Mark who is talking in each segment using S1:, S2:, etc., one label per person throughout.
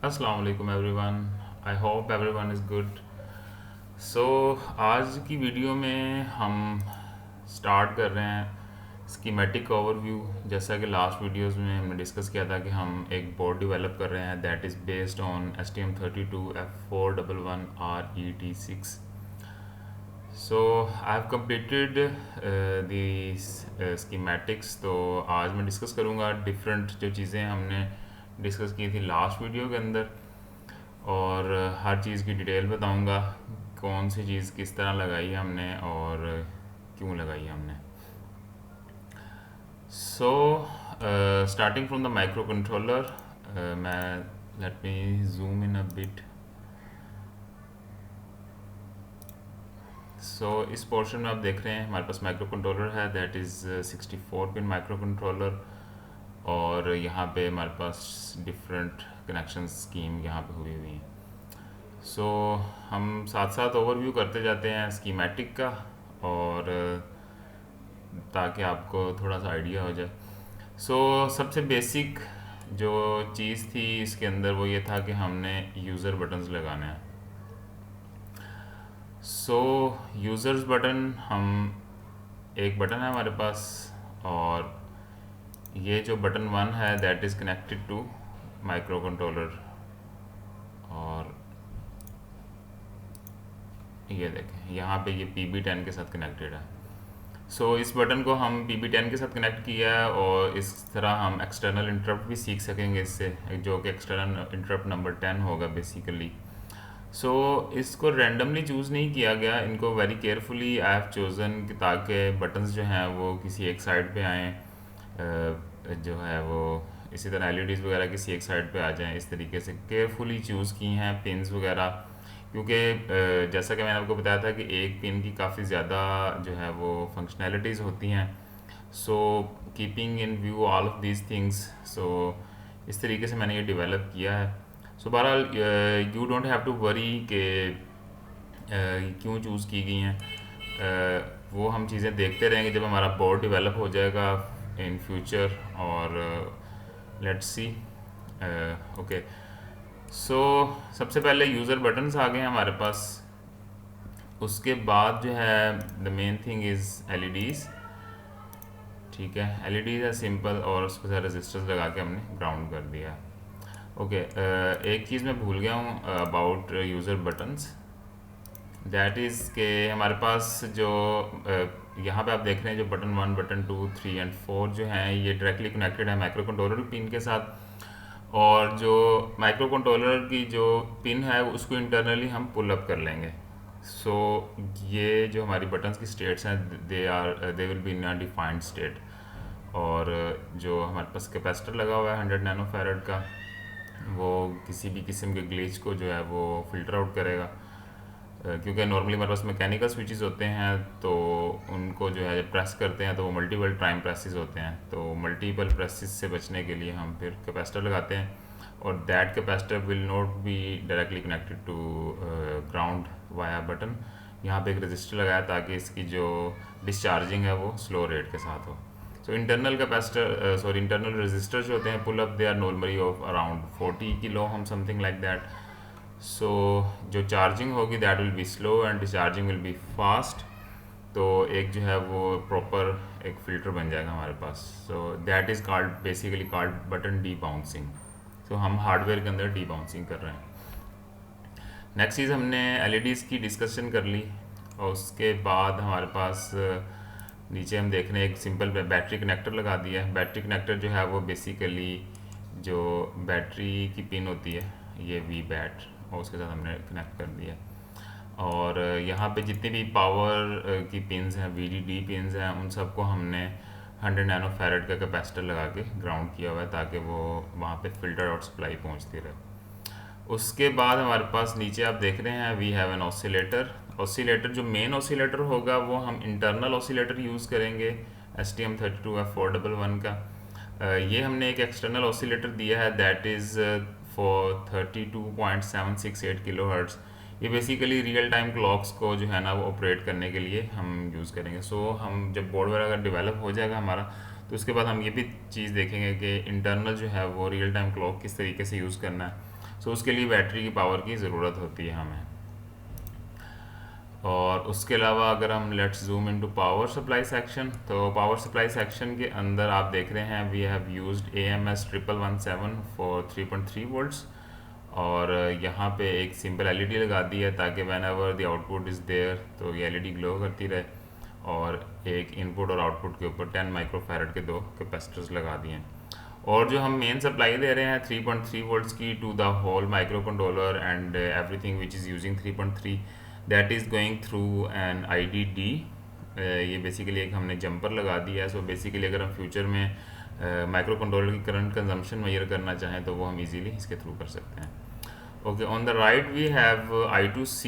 S1: अस्सलाम वालेकुम everyone. I hope everyone is good. So आज की वीडियो में हम स्टार्ट कर रहे हैं स्कीमेटिक ओवरव्यू। जैसा कि लास्ट वीडियोस में हमने डिस्कस किया था कि हम एक बोर्ड डेवलप कर रहे हैं that is based on STM32F411RET6। So I have completed the schematics. तो आज मैं डिस्कस करूँगा डिफरेंट जो चीज़ें हमने डिस्कस की थी लास्ट वीडियो के अंदर, और हर चीज़ की डिटेल बताऊंगा, कौन सी चीज़ किस तरह लगाई हमने और क्यों लगाई हमने। So starting from the microcontroller, मैं let me zoom in a bit. So इस पोर्शन में आप देख रहे हैं हमारे पास माइक्रो कंट्रोलर है that is 64 pin micro controller, और यहाँ पे हमारे पास डिफरेंट कनेक्शन स्कीम यहाँ पे हुई हुई हैं। सो हम साथ साथ ओवरव्यू करते जाते हैं स्कीमेटिक का, और ताकि आपको थोड़ा सा आइडिया हो जाए। सो सबसे बेसिक जो चीज़ थी इसके अंदर वो ये था कि हमने यूज़र बटन्स लगाने हैं। सो यूज़र्स बटन, हम एक बटन है हमारे पास, और ये जो बटन 1 है that is connected to micro controller, और ये देखें यहाँ पे ये PB10 के साथ कनेक्टेड है। सो इस बटन को हम PB10 के साथ कनेक्ट किया है, और इस तरह हम एक्सटर्नल इंटरप्ट भी सीख सकेंगे इससे, जो कि एक्सटर्नल इंटरप्ट नंबर 10 होगा बेसिकली। सो इसको रैंडमली चूज़ नहीं किया गया, इनको very carefully I have chosen ताकि बटन्स जो हैं वो किसी एक साइड पे आएँ, जो है वो इसी तरह LEDs वगैरह किसी एक साइड पे आ जाएं। इस तरीके से केयरफुली चूज़ की हैं पिन्स वगैरह, क्योंकि जैसा कि मैंने आपको बताया था कि एक पिन की काफ़ी ज़्यादा जो है वो फंक्शनैलिटीज़ होती हैं। So keeping in view all of these things, so इस तरीके से मैंने ये डेवलप किया है। सो बहरहाल you don't have to worry के क्यों चूज़ की गई हैं। वो हम चीज़ें देखते रहेंगे जब हमारा बोर्ड डेवलप हो जाएगा इन फ्यूचर, और लेट्स सी। ओके, सो सबसे पहले यूज़र बटन्स आ गए हैं हमारे पास। उसके बाद जो है the main thing is LEDs। ठीक है, LEDs है सिंपल, और उसके साथ रजिस्टर्स लगा के हमने ग्राउंड कर दिया। ओके, एक चीज़ मैं भूल गया हूँ about user buttons, that is के हमारे पास जो यहाँ पे आप देख रहे हैं जो बटन 1, बटन 2, 3 एंड 4 जो हैं ये डायरेक्टली कनेक्टेड है माइक्रो कंट्रोलर पिन के साथ, और जो माइक्रो कंट्रोलर की जो पिन है उसको इंटरनली हम पुल अप कर लेंगे। सो ये जो हमारी बटन्स की स्टेट्स हैं they will be in a defined state, और जो हमारे पास कैपेसिटर लगा हुआ है 100 नैनो फैरड का, वो किसी भी किस्म के ग्लिच को जो है वो फ़िल्टर आउट करेगा। क्योंकि नॉर्मली हमारे पास मैकेनिकल स्विचेस होते हैं, तो उनको जो है जब प्रेस करते हैं तो वो मल्टीपल टाइम प्रेसेस होते हैं, तो मल्टीपल प्रेसेस से बचने के लिए हम फिर कैपेसिटर लगाते हैं, और that capacitor will not be directly connected to ground via button. यहाँ पे एक रजिस्टर लगाया ताकि इसकी जो डिस्चार्जिंग है वो स्लो रेट के साथ हो। So internal capacitor internal register जो होते हैं pull up, they are normally of around 40 kilo ohm something like that. So जो चार्जिंग होगी that will be slow and discharging will be fast, तो एक जो है वो प्रॉपर एक फ़िल्टर बन जाएगा हमारे पास। So that is called basically called button debouncing. So हम हार्डवेयर के अंदर डी बाउंसिंग कर रहे हैं। नेक्स्ट चीज़, हमने LEDs की डिस्कशन कर ली, और उसके बाद हमारे पास नीचे हम देख रहे हैं एक सिंपल बैटरी कनेक्टर लगा दिया है। बैटरी कनेक्टर जो है वो बेसिकली जो बैटरी की पिन होती है ये वी बैट, और उसके साथ हमने कनेक्ट कर दिया। और यहाँ पे जितनी भी पावर की पिन्स हैं, VDD पिन्स हैं, उन सबको हमने 100 नैनो फैरड का कैपेसिटर लगा के ग्राउंड किया हुआ है ताकि वो वहाँ पे फ़िल्टर और सप्लाई पहुँचती रहे। उसके बाद हमारे पास नीचे आप देख रहे हैं we have an oscillator. Oscillator जो मेन ऑसिलेटर होगा वो हम इंटरनल ऑसिलेटर यूज़ करेंगे STM32F411 का। ये हमने एक एक्सटर्नल ऑसिलेटर दिया है दैट इज़ फॉर 32.768 किलोहर्ट्ज़। ये बेसिकली रियल टाइम क्लॉक्स को जो है ना वो ऑपरेट करने के लिए हम यूज़ करेंगे। सो हम जब बोर्ड वगैरह डेवलप हो जाएगा हमारा, तो उसके बाद हम ये भी चीज़ देखेंगे कि इंटरनल जो है वो रियल टाइम क्लॉक किस तरीके से यूज़ करना है। सो उसके लिए बैटरी की पावर की ज़रूरत होती है हमें। और उसके अलावा अगर हम let's zoom into power supply section, तो पावर सप्लाई सेक्शन के अंदर आप देख रहे हैं we have used AMS 1117 for 3.3 volts. और यहाँ पे एक सिंपल LED लगा दी है ताकि whenever the output is there तो ये LED ग्लो करती रहे। और एक इनपुट और आउटपुट के ऊपर 10 माइक्रोफैरड के 2 कैपेसिटर्स लगा दिए हैं। और जो हम मेन सप्लाई दे रहे हैं 3.3 वोल्ट्स की to the whole micro controller and everything which is using 3.3, that is going through an IDD। ये बेसिकली एक हमने जंपर लगा दिया है। सो बेसिकली अगर हम फ्यूचर में माइक्रो कंट्रोलर की करंट कंजम्पशन मेजर करना चाहें तो वो हम इजीली इसके थ्रू कर सकते हैं। Okay, on the right we have I2C।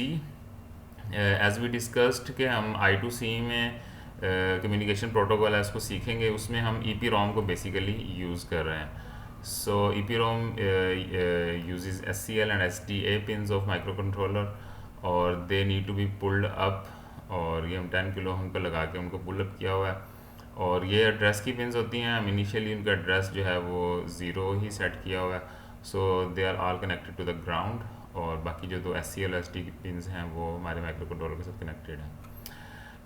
S1: As we discussed कि हम I2C में कम्युनिकेशन प्रोटोकॉल है उसको सीखेंगे, उसमें हम EPROM को बेसिकली यूज़ कर रहे हैं। सो EPROM uses SCL and SDA pins of microcontroller और they need to be pulled up. और ये हम 10 किलो हम को लगा के उनको पुल अप किया हुआ है। और ये एड्रेस की पिन्स होती हैं, हम इनिशियली उनका एड्रेस जो है वो 0 ही सेट किया हुआ है। So they are all connected to the ground. और बाकी जो 2 SCL SD की पिन्स हैं वो हमारे माइक्रो कंट्रोलर के साथ कनेक्टेड हैं।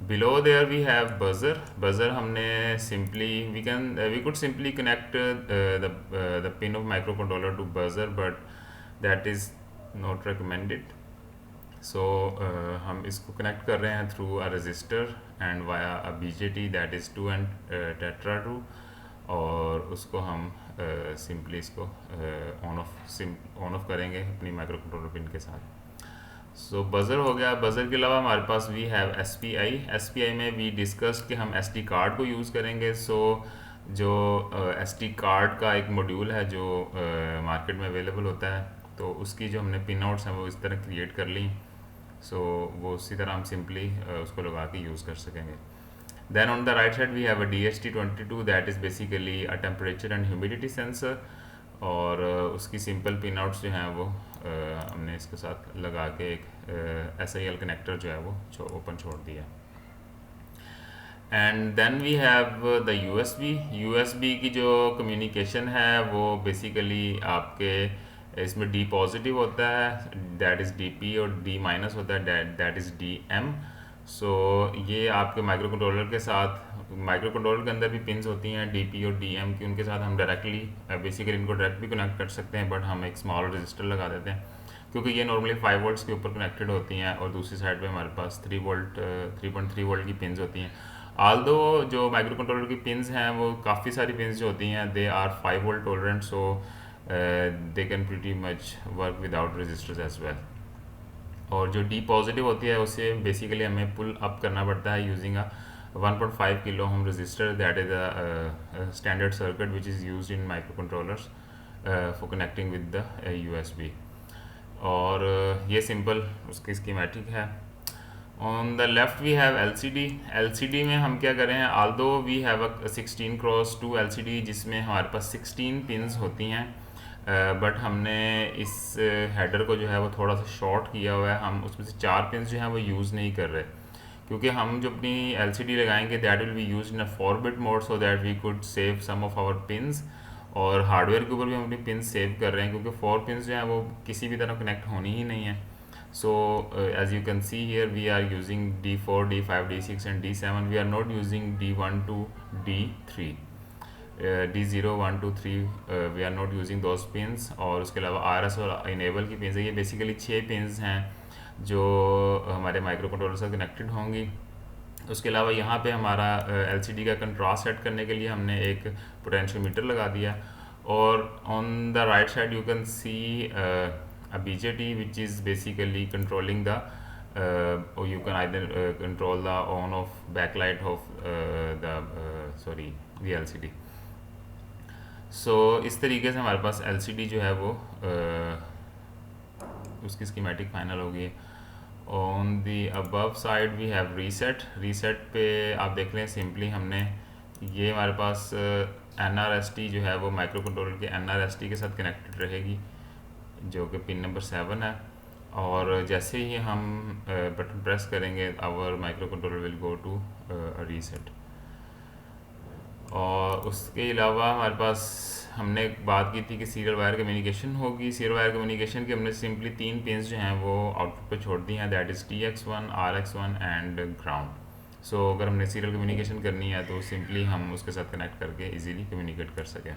S1: Below there we have buzzer हमने simply we could simply connect the pin of microcontroller to buzzer, but that is not recommended. So हम इसको कनेक्ट कर रहे हैं through a resistor and via a BJT that is 2 and tetra 2। और उसको हम simply इसको ऑन ऑफ करेंगे अपनी माइक्रो कंट्रोलर पिन के साथ। सो बज़र हो गया। बज़र के अलावा हमारे पास वी हैव SPI में वी डिस्कस्ड कि हम SD कार्ड को यूज़ करेंगे। सो जो SD कार्ड का एक मॉड्यूल है जो मार्केट में अवेलेबल होता है, तो उसकी जो हमने पिन आउट्स हैं वो इस तरह क्रिएट कर ली। सो वो उसी तरह हम सिंपली उसको लगा के यूज़ कर सकेंगे। Then on the right side we have a DHT22 that is basically a temperature and humidity sensor। और उसकी सिंपल पिन आउट्स जो हैं वो हमने इसके साथ लगा के एक SIL कनेक्टर जो है वो ओपन छोड़ दिया। And then we have the USB की जो कम्युनिकेशन है वो बेसिकली आपके इसमें D पॉजिटिव होता है दैट इज़ DP और D माइनस होता है दैट इज़ DM। सो ये आपके माइक्रो कंट्रोलर के साथ, माइक्रो कंट्रोलर के अंदर भी पिन्स होती हैं DP और DM की, उनके साथ हम डायरेक्टली बेसिकली इनको डायरेक्ट भी कनेक्ट कर सकते हैं, बट हम एक स्मॉल रजिस्टर लगा देते हैं क्योंकि ये नॉर्मली 5 वोल्ट्स के ऊपर कनेक्टेड होती हैं। और दूसरी साइड पे हमारे पास 3.3 वोल्ट की पिन्स होती हैं। आल्दो जो माइक्रो कंट्रोलर की पिन्स हैं वो काफ़ी सारी पिन्स जो होती हैं they are 5 volt tolerant, so they can pretty much work without registers as well. और जो D पॉजिटिव होती है उसे बेसिकली हमें पुल अप करना पड़ता है using a 1.5 kilo ohm register that is a standard circuit which is used in micro controllers for connecting with the USB। और ये सिंपल उसकी स्कीमेटिक है। On the left we have LCD में हम क्या करें हैं, although we have a 16x2 LCD जिसमें हमारे पास 16 पिन्स होती हैं, बट हमने इस हेडर को जो है वो थोड़ा सा शॉर्ट किया हुआ है। हम उसमें से 4 पिन्स जो हैं वो यूज़ नहीं कर रहे क्योंकि हम जो अपनी LCD लगाएंगे that will be used in a 4-bit mode so that we could save some of our pins. और हार्डवेयर के ऊपर भी हम अपनी पिन्स सेव कर रहे हैं क्योंकि 4 पिन्स जो हैं वो किसी भी तरह कनेक्ट होनी ही नहीं है। So as you can see here we are using D4, D5, D6 and D7। We are not using D1 to D3, D0, 1, 2, 3 we are not using those pins. और उसके अलावा RS और इनेबल की pins है, ये basically 6 pins हैं जो हमारे माइक्रो कंट्रोलर से कनेक्टेड होंगी। उसके अलावा यहाँ पे हमारा LCD का कंट्रास्ट सेट करने के लिए हमने एक पोटेंशियोमीटर लगा दिया। और on the right side you can C a BJT which is basically controlling the or you can either control the on off backlight of the LCD। सो इस तरीके से हमारे पास LCD जो है वो उसकी स्कीमेटिक फाइनल हो गई। On the above side we have reset पे आप देख रहे हैं सिंपली हमने ये हमारे पास NRST जो है वो माइक्रो कंट्रोलर के NRST के साथ कनेक्टेड रहेगी जो कि पिन नंबर 7 है। और जैसे ही हम बटन प्रेस करेंगे our micro controller will go to reset. और उसके अलावा हमारे पास हमने एक बात की थी कि सीरियल वायर कम्युनिकेशन होगी। सीरियल वायर कम्युनिकेशन की हमने सिंपली 3 पिंस जो हैं वो आउटपुट पे छोड़ दी हैं, that is TX1, RX1 and ground. So अगर हमने सीरियल कम्युनिकेशन करनी है तो सिंपली हम उसके साथ कनेक्ट करके इजीली कम्युनिकेट कर सकें।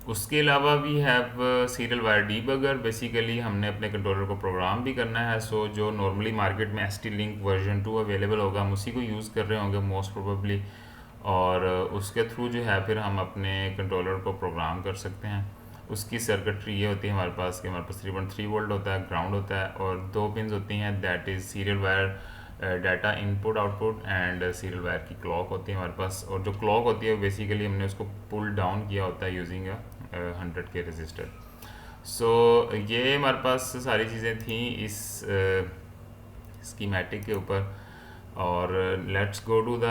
S1: उसके अलावा we have serial wire debugger. Basically हमने अपने कंट्रोलर को प्रोग्राम भी करना है। सो जो नॉर्मली मार्केट में ST-Link वर्जन 2 अवेलेबल होगा हम उसी को यूज़ कर रहे होंगे मोस्ट प्रोबेबली, और उसके थ्रू जो है फिर हम अपने कंट्रोलर को प्रोग्राम कर सकते हैं। उसकी सर्किटरी ये होती है हमारे पास कि हमारे पास 3.3 वोल्ट होता है, ग्राउंड होता है, और 2 पिंस होती हैं, that is serial wire data input output and serial wire की क्लॉक होती है हमारे पास। और जो क्लॉक होती है बेसिकली हमने उसको पुल डाउन किया होता है यूजिंग 100 के रजिस्टर। सो ये हमारे पास सारी चीज़ें थी इस स्कीमेटिक के ऊपर। और let's go to the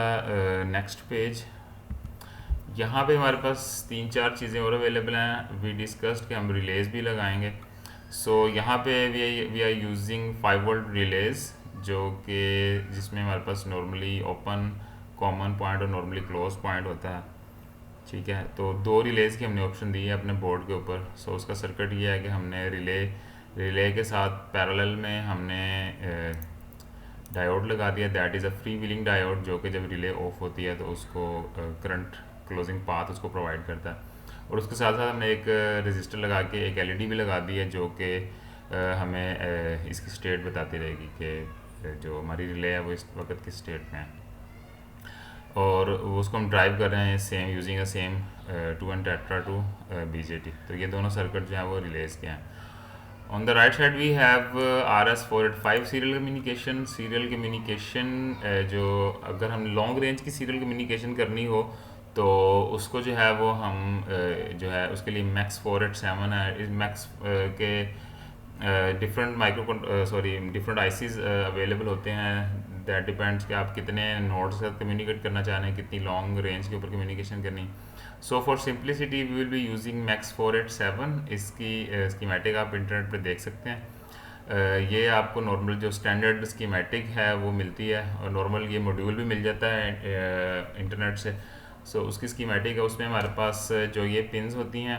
S1: next page. यहाँ पे हमारे पास 3-4 चीज़ें और अवेलेबल हैं। वी डिस्कस्ड कि हम रिलेज भी लगाएंगे। सो यहाँ पे we are using 5 volt relays, जो कि जिसमें हमारे पास नॉर्मली ओपन, कॉमन पॉइंट और नॉर्मली क्लोज पॉइंट होता है। ठीक है, तो 2 रिलेज की हमने ऑप्शन दी है अपने बोर्ड के ऊपर। सो उसका सर्किट ये है कि हमने रिले के साथ पैरेलल में हमने डायोड लगा दिया, that is a free wheeling diode, जो कि जब रिले ऑफ होती है तो उसको करंट क्लोजिंग पाथ उसको प्रोवाइड करता है। और उसके साथ साथ हमने एक रजिस्टर लगा के एक LED भी लगा दी है, जो कि हमें इसकी स्टेट बताती रहेगी कि जो हमारी रिले है वो इस वक्त किस स्टेट में है। और उसको हम ड्राइव कर रहे हैं same using a same 2N tetra 2 BJT। तो ये दोनों सर्किट जो हैं वो रिलेज के हैं। On the right side we have RS485 serial communication. Serial communication जो अगर हम लॉन्ग रेंज की सीरियल कम्युनिकेशन करनी हो तो उसको जो है वो हम जो है उसके लिए मैक्स 487 है। इस मैक्स के डिफरेंट डिफरेंट आईसीज अवेलेबल होते हैं। दैट डिपेंड्स कि आप कितने नोड्स के साथ कम्युनिकेट करना चाह रहे हैं, कितनी लॉन्ग रेंज के ऊपर कम्युनिकेशन करनी। So for simplicity we will be using max 487। इसकी स्कीमेटिक आप इंटरनेट पे देख सकते हैं। ये आपको नॉर्मल जो स्टैंडर्ड स्कीमेटिक है वो मिलती है, और नॉर्मल ये मॉड्यूल भी मिल जाता है इंटरनेट से। सो उसकी स्कीमेटिक है, उसमें हमारे पास जो ये पिंस होती हैं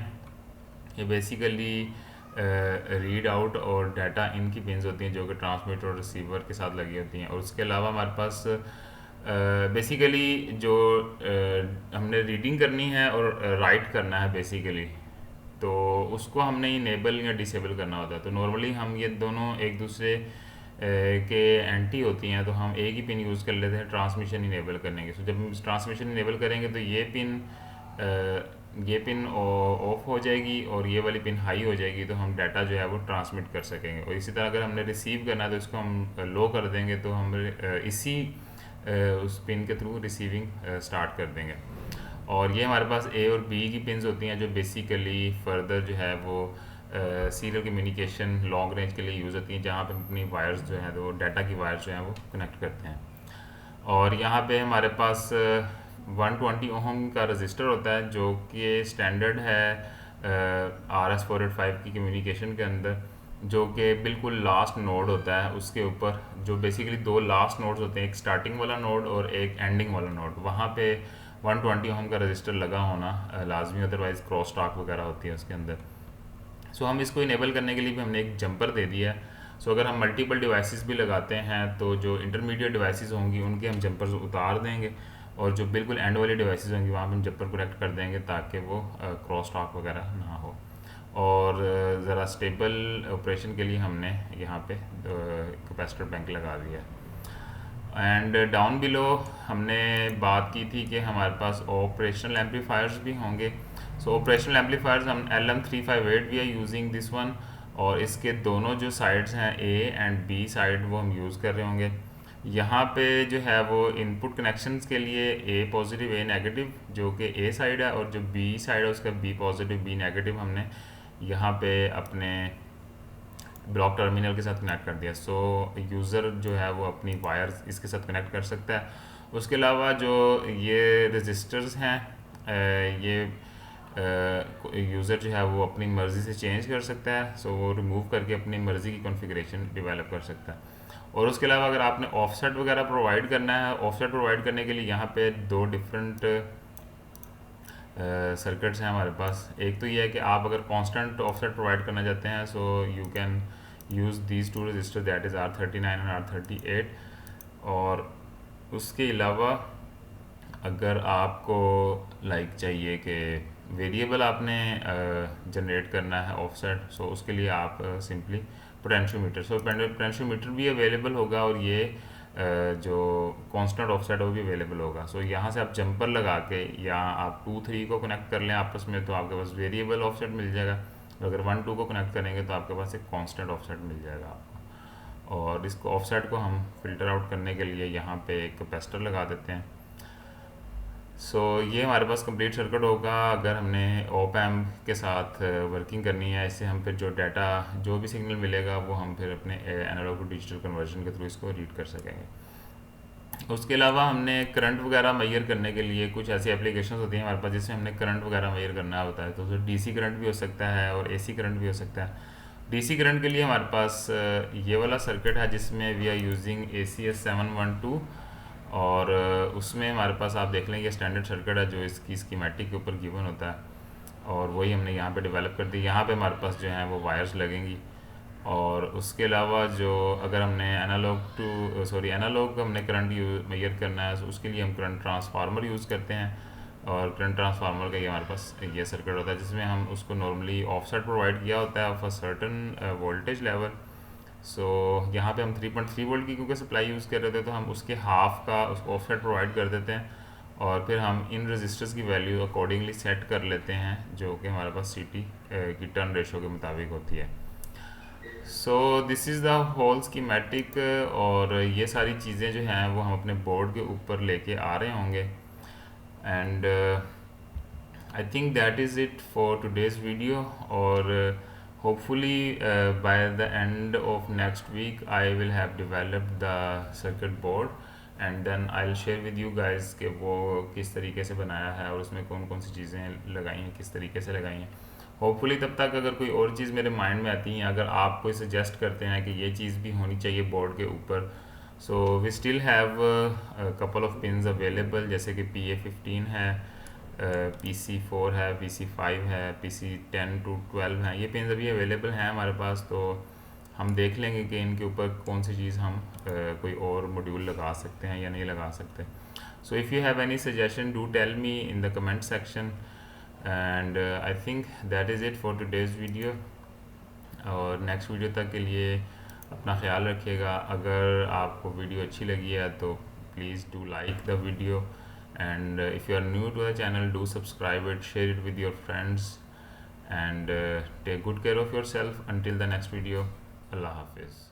S1: ये बेसिकली रीड आउट और डाटा इन की पिंस होती हैं, जो कि ट्रांसमीटर और रिसीवर के साथ लगी होती हैं। और उसके अलावा हमारे पास बेसिकली जो हमने रीडिंग करनी है और राइट करना है बेसिकली, तो उसको हमने इनेबल या डिसेबल करना होता है। तो नॉर्मली हम ये दोनों एक दूसरे के एंटी होती हैं, तो हम एक ही पिन यूज़ कर लेते हैं ट्रांसमिशन इनेबल करने के। सो जब हम ट्रांसमिशन इनेबल करेंगे तो ये पिन ऑफ हो जाएगी और ये वाली पिन हाई हो जाएगी, तो हम डाटा जो है वो ट्रांसमिट कर सकेंगे। और इसी तरह अगर हमने रिसीव करना है तो इसको हम लो कर देंगे, तो हम इसी उस पिन के थ्रू रिसीविंग स्टार्ट कर देंगे। और ये हमारे पास A और B की पिन्स होती हैं, जो बेसिकली फर्दर जो है वो सीरियल कम्युनिकेशन लॉन्ग रेंज के लिए यूज़ होती हैं, जहाँ पे हम अपनी वायर्स जो हैं वो डाटा की वायर्स जो हैं वो कनेक्ट करते हैं। और यहाँ पे हमारे पास 120 ओहम का रजिस्टर होता है, जो कि स्टैंडर्ड है RS485 की कम्युनिकेशन के अंदर, जो कि बिल्कुल लास्ट नोड होता है उसके ऊपर। जो बेसिकली 2 लास्ट नोड्स होते हैं, एक स्टार्टिंग वाला नोड और एक एंडिंग वाला नोड, वहाँ पे 120 ओहम का रजिस्टर लगा होना लाजमी, अदरवाइज़ क्रॉस टॉक वगैरह होती है उसके अंदर। सो हम इसको इनेबल करने के लिए भी हमने एक जंपर दे दिया है। सो अगर हम मल्टीपल डिवाइसेस भी लगाते हैं तो जो इंटरमीडिएट डिवाइसेस होंगी उनके हम जंपर्स उतार देंगे, और जो बिल्कुल एंड वाली डिवाइसेस होंगी वहाँ पे हम जंपर कनेक्ट कर देंगे, ताकि वो क्रॉस टॉक वगैरह ना हो। और ज़रा स्टेबल ऑपरेशन के लिए हमने यहाँ पे कैपेसिटर बैंक लगा दिया है। एंड डाउन बिलो हमने बात की थी कि हमारे पास ऑपरेशनल एम्पलीफायर्स भी होंगे। सो ऑपरेशनल एम्पलीफायर्स हम LM358 we are using this one, और इसके दोनों जो साइड्स हैं A एंड B साइड वो हम यूज़ कर रहे होंगे। यहाँ पे जो है वो इनपुट कनेक्शंस के लिए A पॉजिटिव A नेगेटिव, जो कि A साइड है, और जो B साइड है उसका B पॉजिटिव B नेगेटिव हमने यहाँ पे अपने ब्लॉक टर्मिनल के साथ कनेक्ट कर दिया। सो यूज़र जो है वो अपनी वायर्स इसके साथ कनेक्ट कर सकता है। उसके अलावा जो ये रजिस्टर्स हैं ये यूज़र जो है वो अपनी मर्ज़ी से चेंज कर सकता है। सो वो रिमूव करके अपनी मर्ज़ी की कॉन्फ़िगरेशन डेवलप कर सकता है। और उसके अलावा अगर आपने ऑफसेट वगैरह प्रोवाइड करना है, ऑफसेट प्रोवाइड करने के लिए यहाँ पे 2 डिफरेंट सर्किट्स हैं हमारे पास। एक तो ये है कि आप अगर कांस्टेंट ऑफसेट प्रोवाइड करना चाहते हैं, so you can use these two register, that is R39 and R38। और उसके अलावा अगर आपको चाहिए कि वेरिएबल आपने जनरेट करना है ऑफसेट, सो उसके लिए आप सिंपली पोटेंशियोमीटर, सो पोटेंशियोमीटर भी अवेलेबल होगा, और ये जो कांस्टेंट ऑफसेट है वो भी अवेलेबल होगा। सो यहाँ से आप जंपर लगा के या आप 2 3 को कनेक्ट कर लें आपस में, तो आपके पास वेरिएबल ऑफसेट मिल जाएगा। अगर 1 2 को कनेक्ट करेंगे तो आपके पास एक कांस्टेंट ऑफसेट मिल जाएगा आपको। और इसको ऑफसेट को हम फिल्टर आउट करने के लिए यहाँ पे एक कैपेसिटर लगा देते हैं। सो ये हमारे पास कंप्लीट सर्किट होगा। अगर हमने ऑप एम्प के साथ वर्किंग करनी है, इससे हम फिर जो डाटा, जो भी सिग्नल मिलेगा वो हम फिर अपने एनालॉग टू डिजिटल कन्वर्जन के थ्रू इसको रीड कर सकेंगे। उसके अलावा हमने करंट वगैरह मेजर करने के लिए कुछ ऐसी एप्लीकेशंस होती हैं हमारे पास जिसमें हमने करंट वगैरह मेजर करना होता है। तो डीसी करंट भी हो सकता है और एसी करंट भी हो सकता है। डीसी करंट के लिए हमारे पास ये वाला सर्किट है जिसमें वी आर यूजिंग ACS 712, और उसमें हमारे पास आप देख लें ये स्टैंडर्ड सर्किट है जो इसकी स्कीमेटिक के ऊपर गिवन होता है, और वही हमने यहाँ पे डेवलप कर दी। यहाँ पे हमारे पास जो हैं वो वायर्स लगेंगी। और उसके अलावा जो अगर हमने एनालॉग हमने करंट मेजर करना है, तो उसके लिए हम करंट ट्रांसफार्मर यूज़ करते हैं। और करंट ट्रांसफार्मर का ये हमारे पास ये सर्किट होता है जिसमें हम उसको नॉर्मली ऑफसेट प्रोवाइड किया होता है of a certain voltage level. So यहाँ पे हम 3.3 वोल्ट की क्योंकि सप्लाई यूज़ कर रहे थे, तो हम उसके हाफ का उसको ऑफसेट प्रोवाइड कर देते हैं, और फिर हम इन रजिस्टर्स की वैल्यू अकॉर्डिंगली सेट कर लेते हैं जो कि हमारे पास CT की टर्न रेशो के मुताबिक होती है। So this is the whole schematic, और ये सारी चीज़ें जो हैं वो हम अपने बोर्ड के ऊपर लेके आ रहे होंगे। And I think that is it for today's video, or hopefully by the end of next week I will have developed the circuit board, and then I'll share with you guys कि वो किस तरीके से बनाया है और उसमें कौन कौन सी चीज़ें लगाई हैं, किस तरीके से लगाई हैं। होपफुली तब तक अगर कोई और चीज़ मेरे माइंड में आती है, अगर आप कोई सजेस्ट करते हैं कि ये चीज़ भी होनी चाहिए बोर्ड के ऊपर, so we still have couple of pins available, जैसे कि PA15 है, PC4 है, PC5 है, PC10 to 12 हैं। ये पिन्स अभी अवेलेबल हैं हमारे पास, तो हम देख लेंगे कि इनके ऊपर कौन सी चीज़ हम कोई और मॉड्यूल लगा सकते हैं या नहीं लगा सकते। So if you have any suggestion do tell me in the comment section, and I think that is it for today's video. और नेक्स्ट वीडियो तक के लिए अपना ख्याल रखिएगा। अगर आपको वीडियो अच्छी लगी है तो please do like the video, and if you are new to the channel, do subscribe it, share it with your friends, and take good care of yourself until the next video. Allah Hafiz.